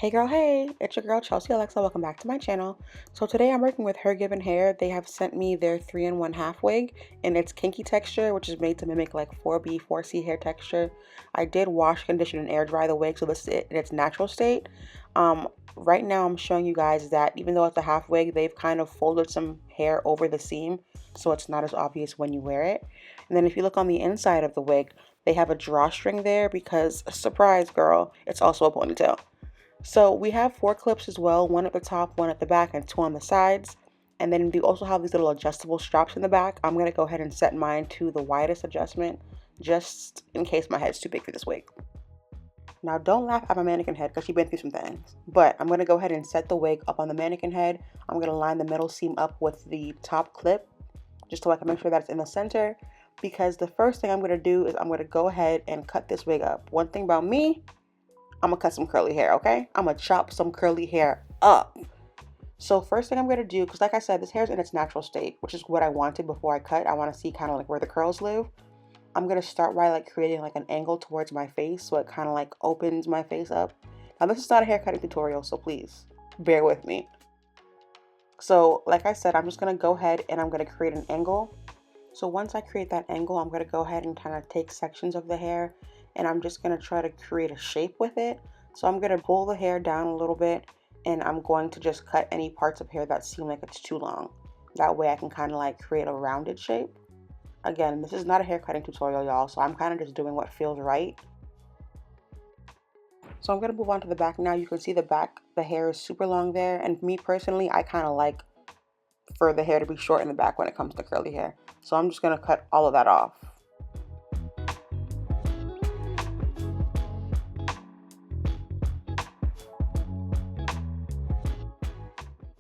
Hey girl, hey, it's your girl Chelsea Alexa. Welcome back to my channel. So today I'm working with Her Given Hair. They have sent me their 3-in-1 half wig and it's kinky texture, which is made to mimic like 4B, 4C hair texture. I did wash, condition, and air dry the wig, so this is it in its natural state. Right now I'm showing you guys that even though it's a half wig, they've kind of folded some hair over the seam, so it's not as obvious when you wear it. And then if you look on the inside of the wig, they have a drawstring there because, surprise girl, it's also a ponytail. So we have 4 clips as well, one at the top, one at the back, and 2 on the sides. And then we also have these little adjustable straps in the back. I'm going to go ahead and set mine to the widest adjustment, just in case my head's too big for this wig. Now don't laugh at my mannequin head because she's been through some things. But I'm going to go ahead and set the wig up on the mannequin head. I'm going to line the middle seam up with the top clip, just so I can make sure that it's in the center. Because the first thing I'm going to do is I'm going to go ahead and cut this wig up. One thing about me, I'm gonna cut some curly hair, okay? I'm gonna chop some curly hair up. So first thing I'm gonna do, because like I said, this hair is in its natural state, which is what I wanted before I cut. I want to see kind of like where the curls live. I'm gonna start by like creating like an angle towards my face, so it kind of like opens my face up. Now this is not a hair cutting tutorial, so please bear with me. So like I said, I'm just gonna go ahead and I'm gonna create an angle. So once I create that angle, I'm gonna go ahead and kind of take sections of the hair and I'm just going to try to create a shape with it. So I'm going to pull the hair down a little bit and I'm going to just cut any parts of hair that seem like it's too long. That way I can kind of like create a rounded shape. Again, this is not a hair cutting tutorial, y'all, so I'm kind of just doing what feels right. So I'm going to move on to the back now. You can see the back, the hair is super long there, and me personally, I kind of like for the hair to be short in the back when it comes to curly hair. So I'm just going to cut all of that off.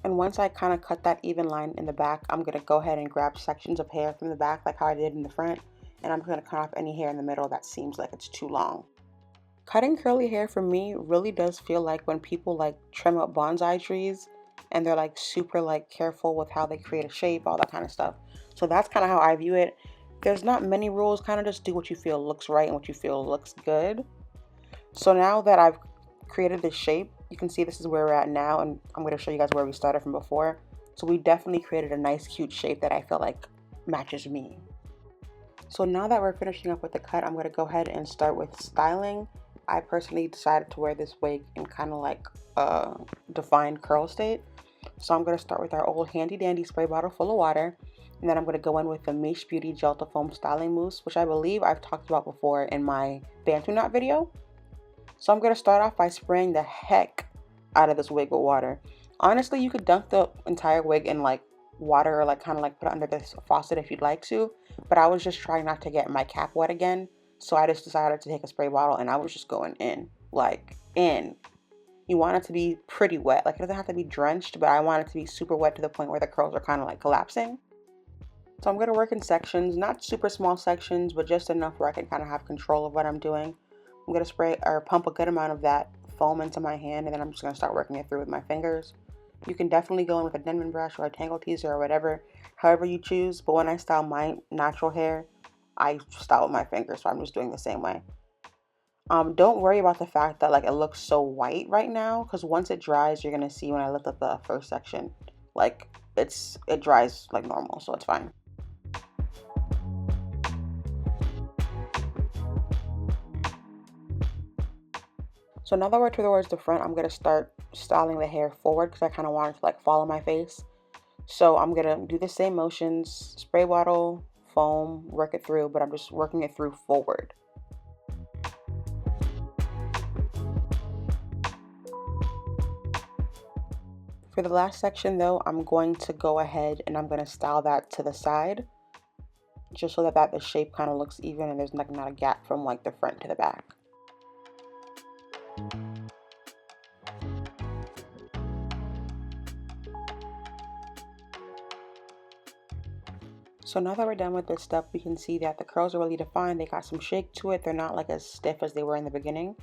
And once I kind of cut that even line in the back, I'm going to go ahead and grab sections of hair from the back like how I did in the front. And I'm going to cut off any hair in the middle that seems like it's too long. Cutting curly hair for me really does feel like when people like trim up bonsai trees and they're like super like careful with how they create a shape, all that kind of stuff. So that's kind of how I view it. There's not many rules, kind of just do what you feel looks right and what you feel looks good. So now that I've created this shape, you can see this is where we're at now, and I'm going to show you guys where we started from before. So we definitely created a nice cute shape that I feel like matches me. So now that we're finishing up with the cut, I'm going to go ahead and start with styling. I personally decided to wear this wig in kind of like a defined curl state. So I'm going to start with our old handy dandy spray bottle full of water. And then I'm going to go in with the Miche Beauty Gel to Foam Styling Mousse, which I believe I've talked about before in my Bantu Knot video. So I'm going to start off by spraying the heck out of this wig with water. Honestly, you could dunk the entire wig in like water or like kind of like put it under this faucet if you'd like to. But I was just trying not to get my cap wet again. So I just decided to take a spray bottle and I was just going in. Like in. You want it to be pretty wet. Like it doesn't have to be drenched, but I want it to be super wet to the point where the curls are kind of like collapsing. So I'm going to work in sections, not super small sections, but just enough where I can kind of have control of what I'm doing. I'm going to spray or pump a good amount of that foam into my hand, and then I'm just going to start working it through with my fingers. You can definitely go in with a Denman brush or a tangle teaser or whatever, however you choose. But when I style my natural hair, I style with my fingers, so I'm just doing the same way. Don't worry about the fact that like it looks so white right now, because once it dries, you're going to see when I lift up the first section, like it dries like normal, so it's fine. So now that we're towards the front, I'm going to start styling the hair forward because I kind of want it to like follow my face. So I'm going to do the same motions, spray bottle, foam, work it through, but I'm just working it through forward. For the last section though, I'm going to go ahead and I'm going to style that to the side, just so that the shape kind of looks even and there's like not a gap from like the front to the back. So now that we're done with this step, we can see that the curls are really defined. They got some shake to it. They're not like as stiff as they were in the beginning.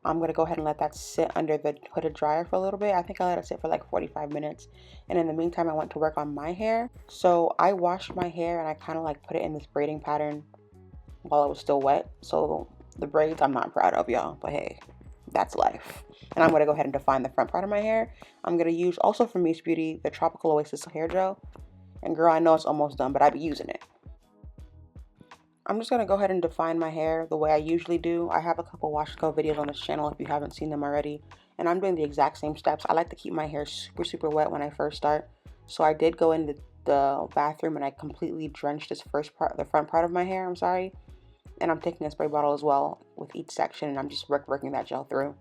I'm going to go ahead and let that sit under the hooded dryer for a little bit. I think I let it sit for like 45 minutes. And in the meantime, I went to work on my hair. So I washed my hair and I kind of like put it in this braiding pattern while it was still wet. So the braids I'm not proud of, y'all, but hey. That's life. And I'm going to go ahead and define the front part of my hair. I'm going to use, also from Miche Beauty, the Tropical Oasis hair gel. And girl, I know it's almost done, but I be using it. I'm just going to go ahead and define my hair the way I usually do. I have a couple wash and go videos on this channel if you haven't seen them already. And I'm doing the exact same steps. I like to keep my hair super wet when I first start. So I did go into the bathroom and I completely drenched this the front part of my hair, and I'm taking a spray bottle as well with each section, and I'm just working that gel through.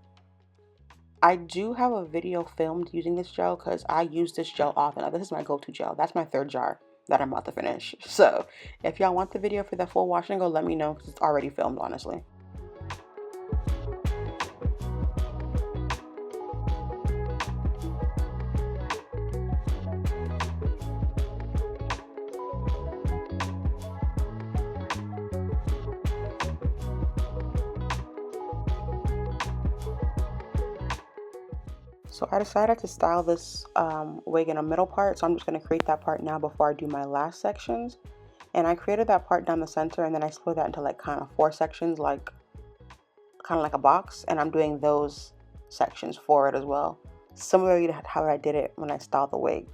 I do have a video filmed using this gel because I use this gel often. This is my go-to gel. That's my third jar that I'm about to finish. So if y'all want the video for the full wash and go, let me know because it's already filmed, honestly. So I decided to style this wig in a middle part, so I'm just going to create that part now before I do my last sections. And I created that part down the center, and then I split that into like kind of 4 sections, like kind of like a box, and I'm doing those sections for it as well, similarly to how I did it when I styled the wig.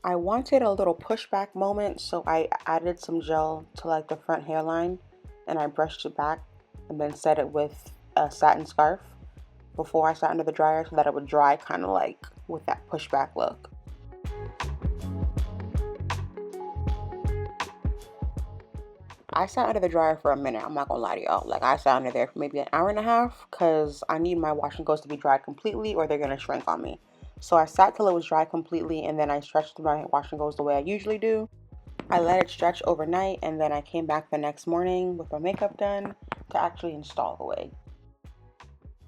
I wanted a little pushback moment, so I added some gel to like the front hairline and I brushed it back and then set it with a satin scarf before I sat under the dryer so that it would dry kind of like with that pushback look. I sat under the dryer for a minute, I'm not gonna lie to y'all. Like I sat under there for maybe an hour and a half because I need my wash and goes to be dried completely or they're gonna shrink on me. So I sat till it was dry completely and then I stretched my wash and goes the way I usually do. I let it stretch overnight and then I came back the next morning with my makeup done to actually install the wig.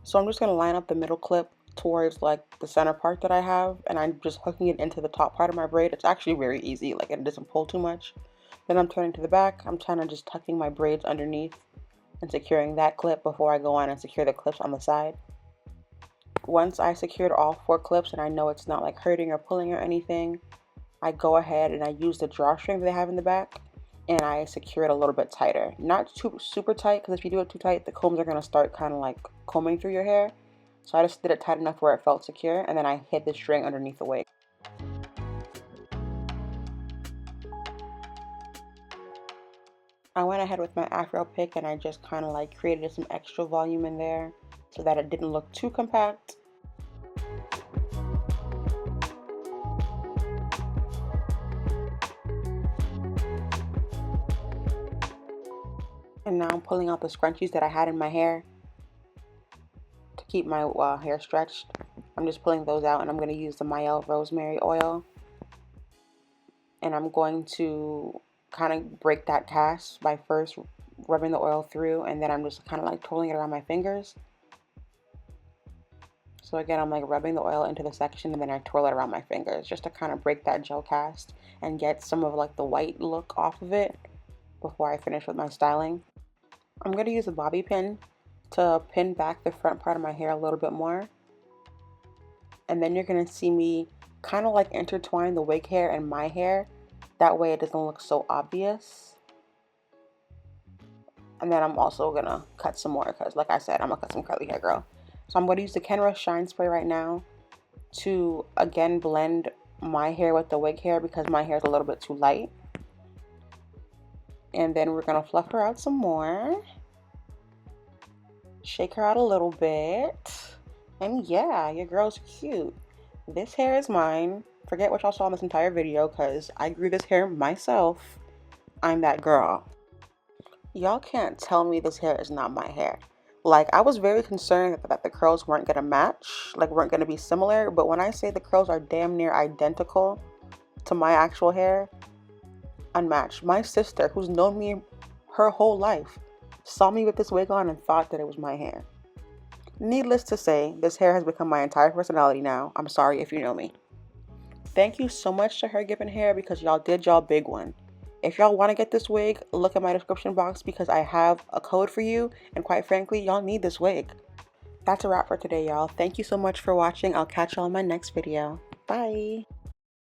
So I'm just going to line up the middle clip towards like the center part that I have, and I'm just hooking it into the top part of my braid. It's actually very easy, like it doesn't pull too much. Then I'm turning to the back. I'm kind of just tucking my braids underneath and securing that clip before I go on and secure the clips on the side. Once I secured all 4 clips and I know it's not like hurting or pulling or anything, I go ahead and I use the drawstring that they have in the back and I secure it a little bit tighter. Not too super tight, because if you do it too tight, the combs are going to start kind of like combing through your hair. So I just did it tight enough where it felt secure, and then I hid the string underneath the wig. I went ahead with my Afro pick and I just kind of like created some extra volume in there so that it didn't look too compact. And now I'm pulling out the scrunchies that I had in my hair to keep my hair stretched. I'm just pulling those out and I'm going to use the Miche rosemary oil. And I'm going to kind of break that cast by first rubbing the oil through, and then I'm just kind of like twirling it around my fingers. So again, I'm like rubbing the oil into the section and then I twirl it around my fingers just to kind of break that gel cast and get some of like the white look off of it before I finish with my styling. I'm going to use a bobby pin to pin back the front part of my hair a little bit more. And then you're going to see me kind of like intertwine the wig hair and my hair. That way it doesn't look so obvious. And then I'm also going to cut some more because like I said, I'm going to cut some curly hair, girl. So I'm going to use the Kenra Shine Spray right now to again blend my hair with the wig hair because my hair is a little bit too light. And then we're going to fluff her out some more. Shake her out a little bit. And yeah, your girl's cute. This hair is mine. Forget what y'all saw in this entire video because I grew this hair myself. I'm that girl. Y'all can't tell me this hair is not my hair. Like, I was very concerned that the curls weren't going to match, like weren't going to be similar. But when I say the curls are damn near identical to my actual hair, unmatched. My sister, who's known me her whole life, saw me with this wig on and thought that it was my hair. Needless to say, this hair has become my entire personality now. I'm sorry if you know me. Thank you so much to Her Given Hair because y'all did y'all big one. If y'all want to get this wig, look at my description box because I have a code for you. And quite frankly, y'all need this wig. That's a wrap for today, y'all. Thank you so much for watching. I'll catch y'all in my next video. Bye!